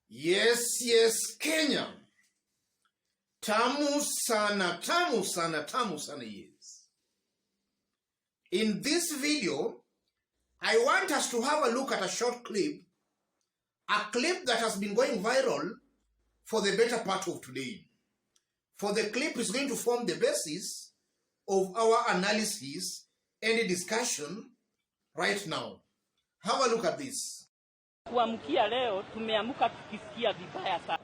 Yes, Kenya. Tamu sana, yes. In this video, I want us to have a look at a short clip, a clip that has been going viral for the better part of today. For the clip is going to form the basis of our analysis and discussion right now. Have a look at this. Kuamkia leo tumeamuka tukisikia vibaya sana.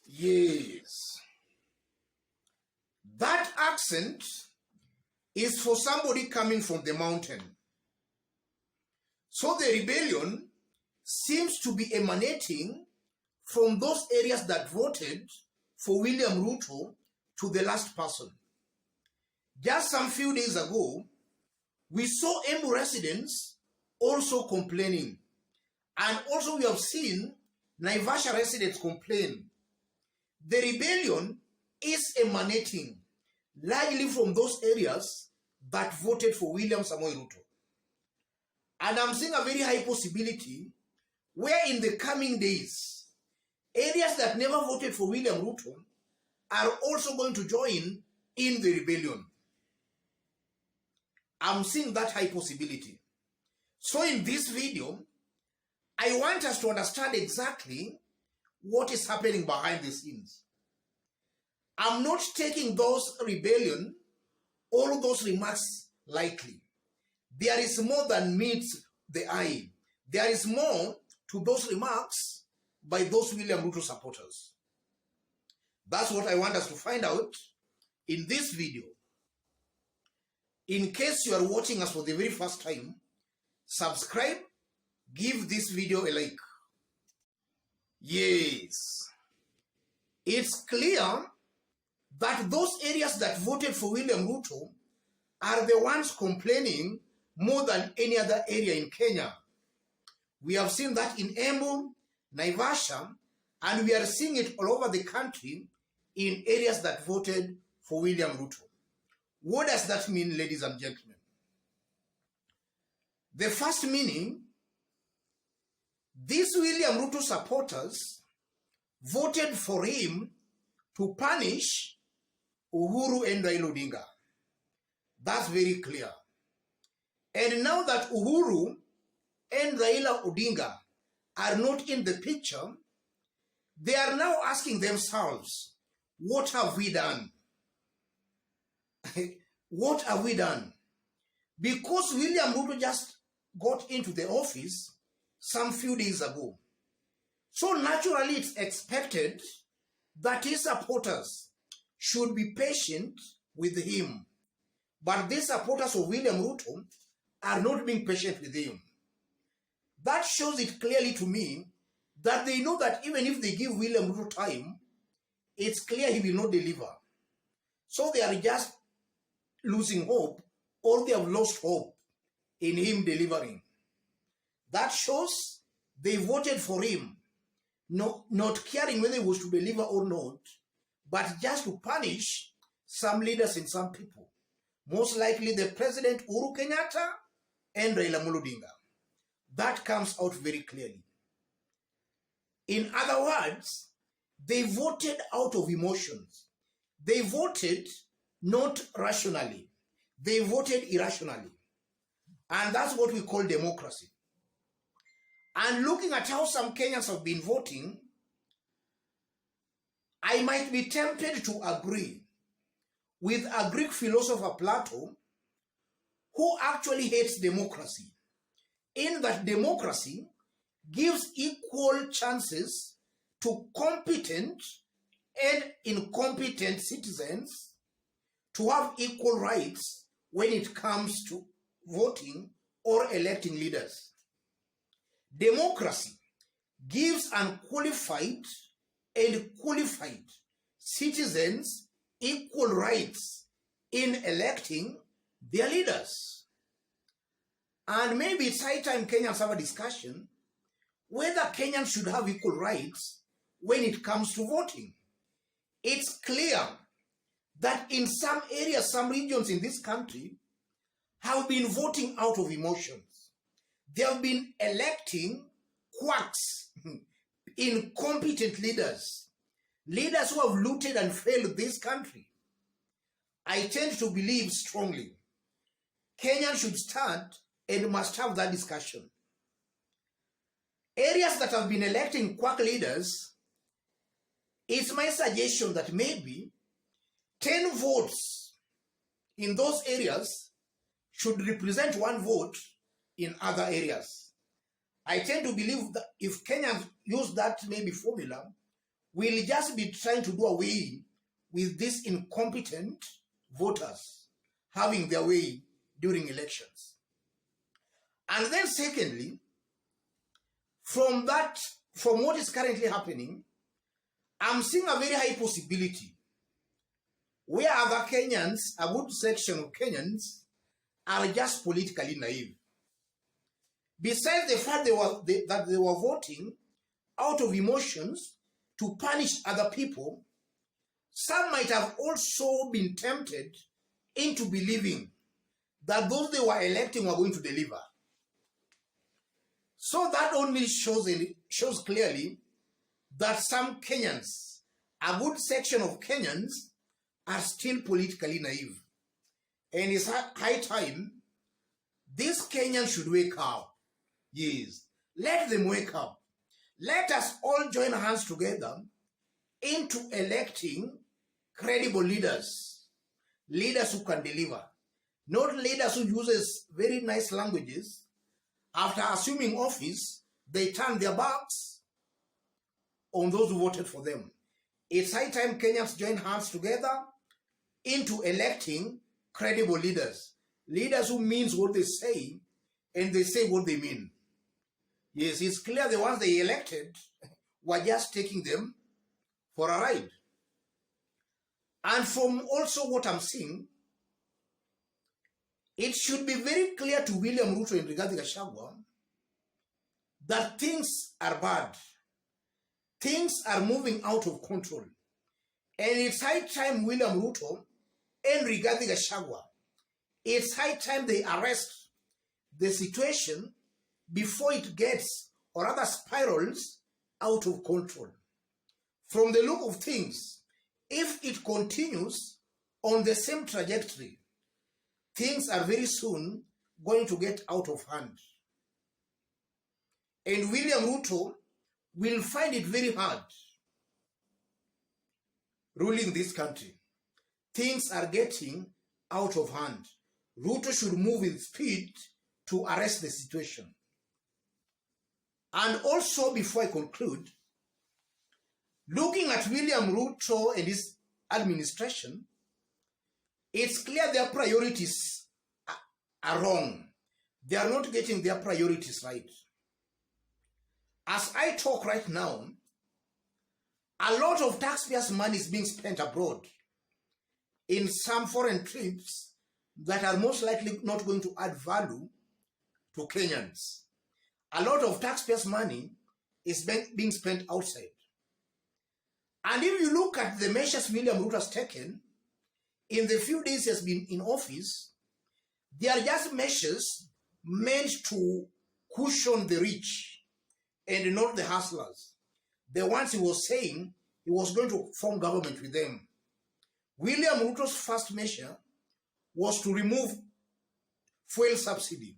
Yes. That accent is for somebody coming from the mountain. So the rebellion seems to be emanating from those areas that voted for William Ruto to the last person. Just some few days ago, we saw Embu residents also complaining. And also we have seen Naivasha residents complain. The rebellion is emanating largely from those areas that voted for William Samoei Ruto. And I'm seeing a very high possibility where in the coming days, areas that never voted for William Ruto are also going to join in the rebellion. I'm seeing that high possibility. So in this video, I want us to understand exactly what is happening behind the scenes. I'm not taking those rebellion, all those remarks lightly. There is more than meets the eye. There is more to those remarks by those William Ruto supporters. That's what I want us to find out in this video. In case you are watching us for the very first time, subscribe, give this video a like. Yes, it's clear that those areas that voted for William Ruto are the ones complaining more than any other area in Kenya. We have seen that in Embu, Naivasha, and we are seeing it all over the country in areas that voted for William Ruto. What does that mean, ladies and gentlemen? The first meaning, these William Ruto supporters voted for him to punish Uhuru and Raila Odinga. That's very clear. And now that Uhuru and Raila Odinga are not in the picture, they are now asking themselves, what have we done? What have we done? Because William Ruto just got into the office some few days ago. So naturally it's expected that his supporters should be patient with him. But these supporters of William Ruto are not being patient with him. That shows it clearly to me that they know that even if they give William Ruto time, it's clear he will not deliver. So they are just losing hope, or they have lost hope in him delivering. That shows they voted for him, not caring whether he was to deliver or not, but just to punish some leaders and some people. Most likely the President Uhuru Kenyatta and Raila Odinga. That comes out very clearly. In other words, they voted out of emotions. They voted not rationally. They voted irrationally. And that's what we call democracy. And looking at how some Kenyans have been voting, I might be tempted to agree with a Greek philosopher Plato, who actually hates democracy, in that democracy gives equal chances to competent and incompetent citizens to have equal rights when it comes to voting or electing leaders. Democracy gives unqualified and qualified citizens equal rights in electing their leaders. And maybe it's high time Kenyans have a discussion whether Kenyans should have equal rights when it comes to voting. It's clear that in some areas, some regions in this country have been voting out of emotions. They have been electing quacks, incompetent leaders, leaders who have looted and failed this country. I tend to believe strongly Kenyans should start and must have that discussion. Areas that have been electing quack leaders, it's my suggestion that maybe 10 votes in those areas should represent 1 vote in other areas. I tend to believe that if Kenyans use that maybe formula, we'll just be trying to do away with these incompetent voters having their way during elections. And then secondly, from what is currently happening, I'm seeing a very high possibility where other Kenyans, a good section of Kenyans, are just politically naive. Besides the fact that they were voting out of emotions to punish other people, some might have also been tempted into believing that those they were electing were going to deliver. So that only shows clearly that some Kenyans, a good section of Kenyans, are still politically naive. And it's high time these Kenyans should wake up. Yes, let them wake up. Let us all join hands together into electing credible leaders, leaders who can deliver, not leaders who uses very nice languages. After assuming office, they turn their backs on those who voted for them. It's high time Kenyans join hands together into electing credible leaders, leaders who means what they say and they say what they mean. Yes, it's clear the ones they elected were just taking them for a ride. And from also what I'm seeing, it should be very clear to William Ruto and Rigathi Gachagua that things are bad. Things are moving out of control. And it's high time William Ruto and Rigathi Gachagua, it's high time they arrest the situation before it gets or rather spirals out of control. From the look of things, if it continues on the same trajectory, things are very soon going to get out of hand. And William Ruto will find it very hard ruling this country. Things are getting out of hand. Ruto should move with speed to arrest the situation. And also, before I conclude, looking at William Ruto and his administration, it's clear their priorities are wrong. They are not getting their priorities right. As I talk right now, a lot of taxpayers' money is being spent abroad in some foreign trips that are most likely not going to add value to Kenyans. A lot of taxpayers' money is being spent outside. And if you look at the measures William Ruto has taken, in the few days he has been in office, they are just measures meant to cushion the rich and not the hustlers. The ones he was saying he was going to form government with them. William Ruto's first measure was to remove fuel subsidy.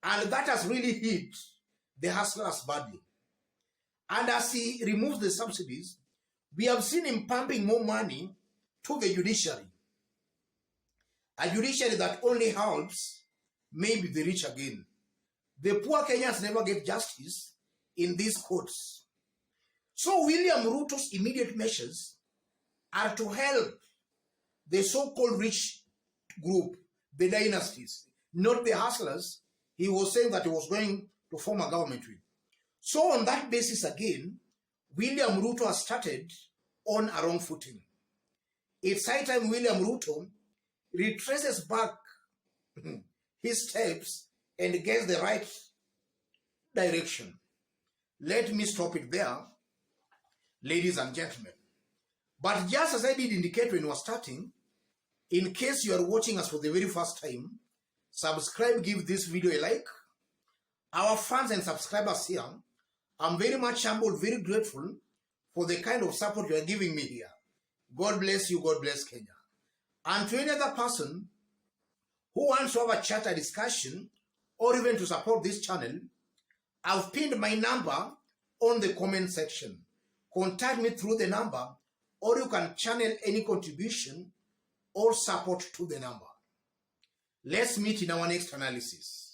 And that has really hit the hustlers badly. And as he removes the subsidies, we have seen him pumping more money to the judiciary. A judiciary that only helps maybe the rich again. The poor Kenyans never get justice in these courts. So William Ruto's immediate measures are to help the so-called rich group, the dynasties, not the hustlers he was saying that he was going to form a government with. So on that basis again, William Ruto has started on a wrong footing. It's high time William Ruto retraces back his steps and gets the right direction. Let me stop it there, ladies and gentlemen. But just as I did indicate when we were starting, in case you are watching us for the very first time, subscribe, give this video a like. Our fans and subscribers here, I'm very much humbled, very grateful for the kind of support you are giving me here. God bless you, God bless Kenya. And to any other person who wants to have a chat, a discussion, or even to support this channel, I've pinned my number on the comment section. Contact me through the number, or you can channel any contribution or support to the number. Let's meet in our next analysis.